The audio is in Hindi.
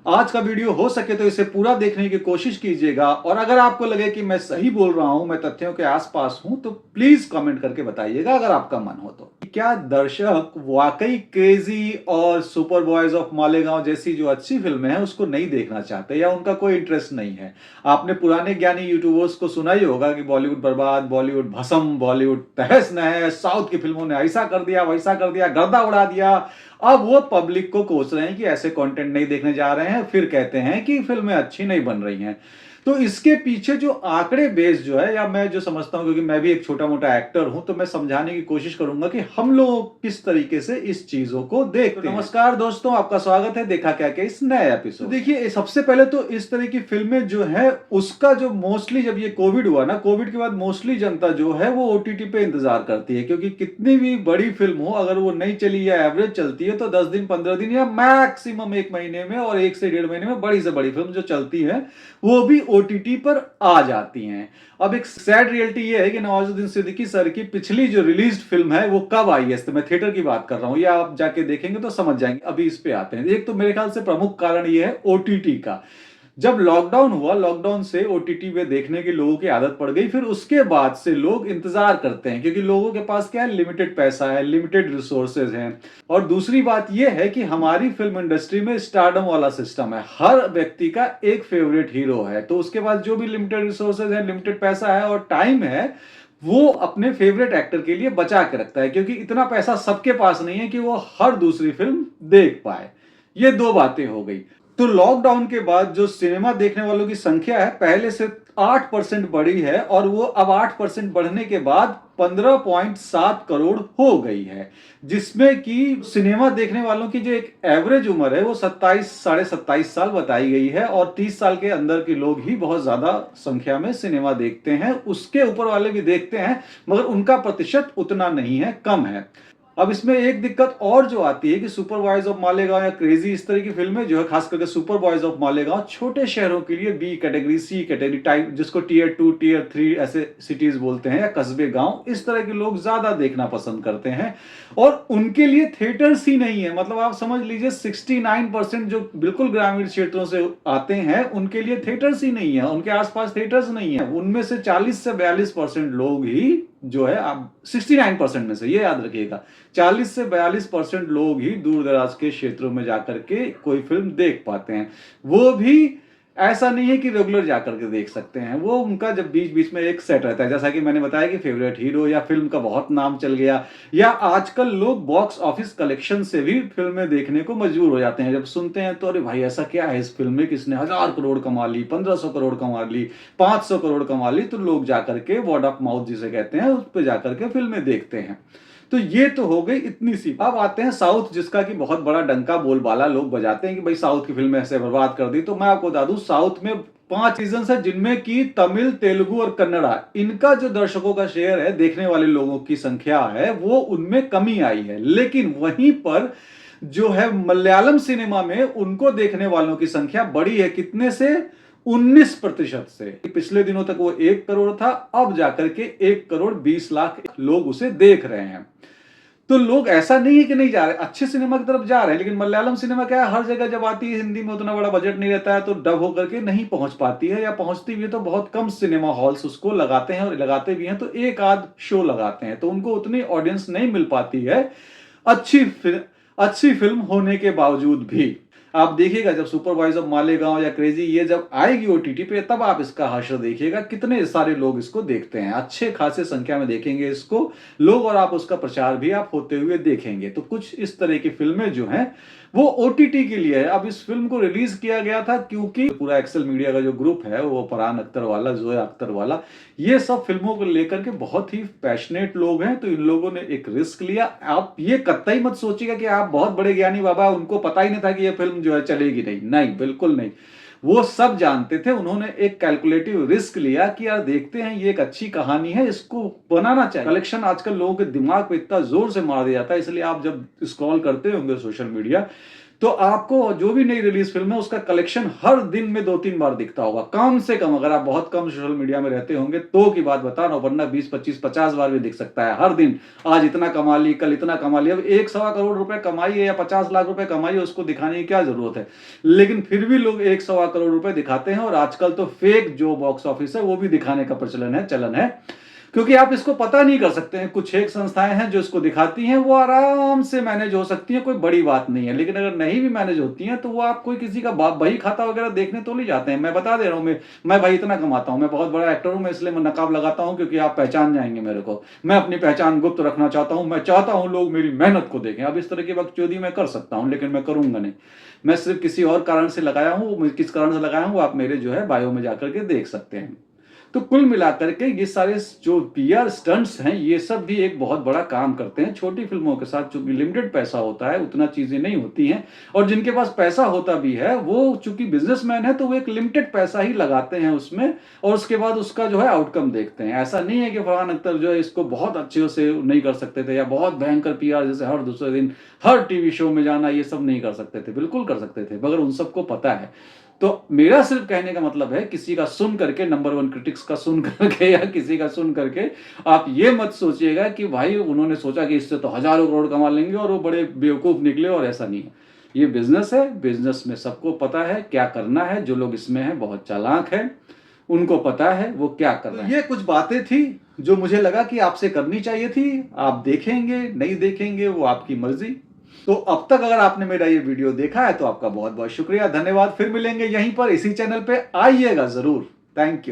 आज का वीडियो हो सके तो इसे पूरा देखने की कोशिश कीजिएगा और अगर आपको लगे कि मैं सही बोल रहा हूं, मैं तथ्यों के आसपास हूं, तो प्लीज कमेंट करके बताइएगा अगर आपका मन हो तो। क्या दर्शक वाकई क्रेजी और सुपर बॉयज ऑफ मालेगांव जैसी जो अच्छी फिल्में हैं उसको नहीं देखना चाहते या उनका कोई इंटरेस्ट नहीं है? आपने पुराने ज्ञानी यूट्यूबर्स को सुना ही होगा कि बॉलीवुड बर्बाद, बॉलीवुड भस्म, बॉलीवुड तहस नहस, साउथ की फिल्मों ने ऐसा कर दिया, वैसा कर दिया, गर्दा उड़ा दिया। अब वो पब्लिक को कोस रहे हैं कि ऐसे कंटेंट नहीं देखने जा रहे हैं, फिर कहते हैं कि फिल्में अच्छी नहीं बन रही हैं। तो इसके पीछे जो आंकड़े बेस जो है, या मैं जो समझता हूं, क्योंकि मैं भी एक छोटा मोटा एक्टर हूं, तो मैं समझाने की कोशिश करूंगा कि हम लोग किस तरीके से इस चीजों को देखते हैं। नमस्कार दोस्तों, आपका स्वागत है देखा क्या के इस नए एपिसोड। देखिए, सबसे पहले तो इस तरह की फिल्में जो है उसका जो मोस्टली जब ये कोविड हुआ ना, कोविड के बाद मोस्टली जनता जो है वो ओटीटी पे इंतजार करती है, क्योंकि कितनी भी बड़ी फिल्म हो, अगर वो नहीं चली या एवरेज चलती है तो 10 दिन 15 दिन या मैक्सिमम एक महीने में और 1 से 1.5 महीने में बड़ी से बड़ी फिल्म जो चलती है वो भी ओटीटी पर आ जाती हैं। अब एक सैड रियलिटी ये है कि नवाजुद्दीन सिद्दीकी सर की पिछली जो रिलीज्ड फिल्म है वो कब आई है, तो मैं थिएटर की बात कर रहा हूं, या आप जाके देखेंगे तो समझ जाएंगे। अभी इस पे आते हैं। एक तो मेरे ख्याल से प्रमुख कारण ये है ओटीटी का। जब लॉकडाउन हुआ, लॉकडाउन से ओटीटी पे देखने की लोगों की आदत पड़ गई, फिर उसके बाद से लोग इंतजार करते हैं, क्योंकि लोगों के पास क्या है, लिमिटेड पैसा है, लिमिटेड रिसोर्सेज हैं। और दूसरी बात यह है कि हमारी फिल्म इंडस्ट्री में स्टारडम वाला सिस्टम है, हर व्यक्ति का एक फेवरेट हीरो है, तो उसके पास जो भी लिमिटेड रिसोर्सेज है, लिमिटेड पैसा है और टाइम है, वो अपने फेवरेट एक्टर के लिए बचा के रखता है, क्योंकि इतना पैसा सबके पास नहीं है कि वो हर दूसरी फिल्म देख पाए। ये दो बातें हो गई। तो लॉकडाउन के बाद जो सिनेमा देखने वालों की संख्या है पहले से 8% बढ़ी है, और वो अब 8% बढ़ने के बाद 15.7 करोड़ हो गई है, जिसमें कि सिनेमा देखने वालों की जो एक एवरेज उम्र है वो 27 साढ़े 27 साल बताई गई है, और 30 साल के अंदर के लोग ही बहुत ज्यादा संख्या में सिनेमा देखते हैं। उसके ऊपर वाले भी देखते हैं, मगर उनका प्रतिशत उतना नहीं है, कम है। अब इसमें एक दिक्कत और जो आती है कि सुपर बॉयज ऑफ मालेगांव या क्रेजी, इस तरह की फिल्में जो है, खास करके सुपर बॉयज ऑफ मालेगांव, छोटे शहरों के लिए बी कैटेगरी, सी कैटेगरी टाइप, जिसको टीयर 2 टीयर 3 ऐसे सिटीज बोलते हैं, या कस्बे गांव, इस तरह के लोग ज्यादा देखना पसंद करते हैं, और उनके लिए थिएटर्स ही नहीं है। मतलब आप समझ लीजिए 69% जो बिल्कुल ग्रामीण क्षेत्रों से आते हैं उनके लिए थिएटर्स ही नहीं है, उनके आसपास थिएटर्स नहीं है। उनमें से 40 से 42% लोग ही जो है, आप 69% में से ये याद रखिएगा, 40 से 42% लोग ही दूर दराज के क्षेत्रों में जाकर के कोई फिल्म देख पाते हैं। वो भी ऐसा नहीं है कि रेगुलर जाकर के देख सकते हैं, वो उनका जब बीच बीच में एक सेट रहता है, जैसा कि मैंने बताया कि फेवरेट हीरो या फिल्म का बहुत नाम चल गया, या आजकल लोग बॉक्स ऑफिस कलेक्शन से भी फिल्में देखने को मजबूर हो जाते हैं। जब सुनते हैं तो अरे भाई ऐसा क्या है इस फिल्म में, किसने 1000 करोड़ कमा ली, 1500 करोड़ कमा ली, 500 करोड़ कमा ली, तो लोग जाकर के वर्ड ऑफ माउथ जिसे कहते हैं उस पर जाकर के फिल्में देखते हैं। तो ये तो हो गई इतनी सी। अब आते हैं साउथ, जिसका कि बहुत बड़ा डंका बोलबाला लोग बजाते हैं कि भाई साउथ की फिल्में ऐसे बर्बाद कर दी। तो मैं आपको बता दूं, साउथ में 5 सीजन है, जिनमें की तमिल, तेलुगु और कन्नड़ा, इनका जो दर्शकों का शेयर है, देखने वाले लोगों की संख्या है, वो उनमें कमी आई है। लेकिन वहीं पर जो है मलयालम सिनेमा में, उनको देखने वालों की संख्या बढ़ी है, कितने से, 19% से। पिछले दिनों तक वो 1 करोड़ था, अब जाकर के 1 करोड़ 20 लाख लोग उसे देख रहे हैं। तो लोग, ऐसा नहीं है कि नहीं जा रहे, अच्छे सिनेमा की तरफ जा रहे हैं, लेकिन मलयालम सिनेमा क्या है, हर जगह जब आती है, हिंदी में उतना बड़ा बजट नहीं रहता है, तो डब होकर के नहीं पहुंच पाती है, या पहुंचती भी है तो बहुत कम सिनेमा हॉल्स उसको लगाते हैं, और लगाते भी हैं तो एक आध शो लगाते हैं, तो उनको उतनी ऑडियंस नहीं मिल पाती है अच्छी फिल्म होने के बावजूद भी। आप देखिएगा जब सुपर बॉयज ऑफ मालेगांव या क्रेजी ये जब आएगी ओटीटी पे, तब आप इसका हश्र देखिएगा, कितने सारे लोग इसको देखते हैं, अच्छे खासे संख्या में देखेंगे इसको लोग, और आप उसका प्रचार भी आप होते हुए देखेंगे। तो कुछ इस तरह की फिल्में जो हैं वो ओटीटी के लिए है। अब इस फिल्म को रिलीज किया गया था क्योंकि पूरा एक्सेल मीडिया का जो ग्रुप है, वो फरहान अख्तर वाला, जोया अख्तर वाला, ये सब फिल्मों को लेकर के बहुत ही पैशनेट लोग हैं, तो इन लोगों ने एक रिस्क लिया। आप ये कतई मत सोचिएगा कि आप बहुत बड़े ज्ञानी बाबा, उनको पता ही नहीं था कि ये फिल्म जो है चलेगी नहीं, नहीं, बिल्कुल नहीं। वो सब जानते थे। उन्होंने एक कैलकुलेटिव रिस्क लिया कि यार देखते हैं, ये एक अच्छी कहानी है, इसको बनाना चाहिए। कलेक्शन आजकल लोगों के दिमाग पे इतना जोर से मार दिया जाता है, इसलिए आप जब स्क्रॉल करते होंगे सोशल मीडिया, तो आपको जो भी नई रिलीज फिल्म है उसका कलेक्शन हर दिन में 2-3 बार दिखता होगा कम से कम। अगर आप बहुत कम सोशल मीडिया में रहते होंगे तो की बात बता रहा हूं, वरना 20-25-50 बार भी दिख सकता है हर दिन। आज इतना कमा ली, कल इतना कमा लिया। अब 1-1.25 करोड़ कमाई है या 50 लाख रुपए कमाई है, उसको दिखाने की क्या जरूरत है। लेकिन फिर भी लोग 1-1.25 करोड़ रुपए दिखाते हैं, और आजकल तो फेक जो बॉक्स ऑफिस है वो भी दिखाने का चलन है। क्योंकि आप इसको पता नहीं कर सकते हैं। कुछ एक संस्थाएं हैं जो इसको दिखाती हैं, वो आराम से मैनेज हो सकती हैं, कोई बड़ी बात नहीं है। लेकिन अगर नहीं भी मैनेज होती हैं तो वो आप कोई किसी का बही खाता वगैरह देखने तो नहीं जाते हैं। मैं बता दे रहा हूं, मैं भाई इतना कमाता हूं, मैं बहुत बड़ा एक्टर हूं, मैं इसलिए मैं नकाब लगाता हूं क्योंकि आप पहचान जाएंगे मेरे को। मैं अपनी पहचान गुप्त रखना चाहता हूं, मैं चाहता हूं लोग मेरी मेहनत को देखें। अब इस तरह की बकचोदी मैं कर सकता हूं, लेकिन मैं करूंगा नहीं। मैं सिर्फ किसी और कारण से लगाया हूं, किस कारण से लगाया हूं आप मेरे जो है बायो में जाकर के देख सकते हैं। तो कुल मिलाकर के ये सारे जो पीआर स्टंट्स हैं ये सब भी एक बहुत बड़ा काम करते हैं। छोटी फिल्मों के साथ चूंकि लिमिटेड पैसा होता है, उतना चीजें नहीं होती हैं, और जिनके पास पैसा होता भी है वो चूंकि बिजनेसमैन है तो वो एक लिमिटेड पैसा ही लगाते हैं उसमें, और उसके बाद उसका जो है आउटकम देखते हैं। ऐसा नहीं है कि फरहान अख्तर जो है इसको बहुत अच्छे से नहीं कर सकते थे, या बहुत भयंकर पीआर जैसे हर दूसरे दिन हर टीवी शो में जाना, ये सब नहीं कर सकते थे। बिल्कुल कर सकते थे, मगर उन सबको पता है। तो मेरा सिर्फ कहने का मतलब है, किसी का सुन करके, नंबर 1 क्रिटिक्स का सुन करके या किसी का सुन करके आप ये मत सोचिएगा कि भाई उन्होंने सोचा कि इससे तो हजारों करोड़ कमा लेंगे और वो बड़े बेवकूफ निकले, और ऐसा नहीं है। ये बिजनेस है, बिजनेस में सबको पता है क्या करना है। जो लोग इसमें हैं बहुत चालाक हैं, उनको पता है वो क्या कर रहे हैं। ये कुछ बातें थी जो मुझे लगा कि आपसे करनी चाहिए थी। आप देखेंगे नहीं देखेंगे वो आपकी मर्जी। तो अब तक अगर आपने मेरा ये वीडियो देखा है तो आपका बहुत बहुत शुक्रिया, धन्यवाद। फिर मिलेंगे यहीं पर इसी चैनल पे, आइएगा जरूर। Thank you.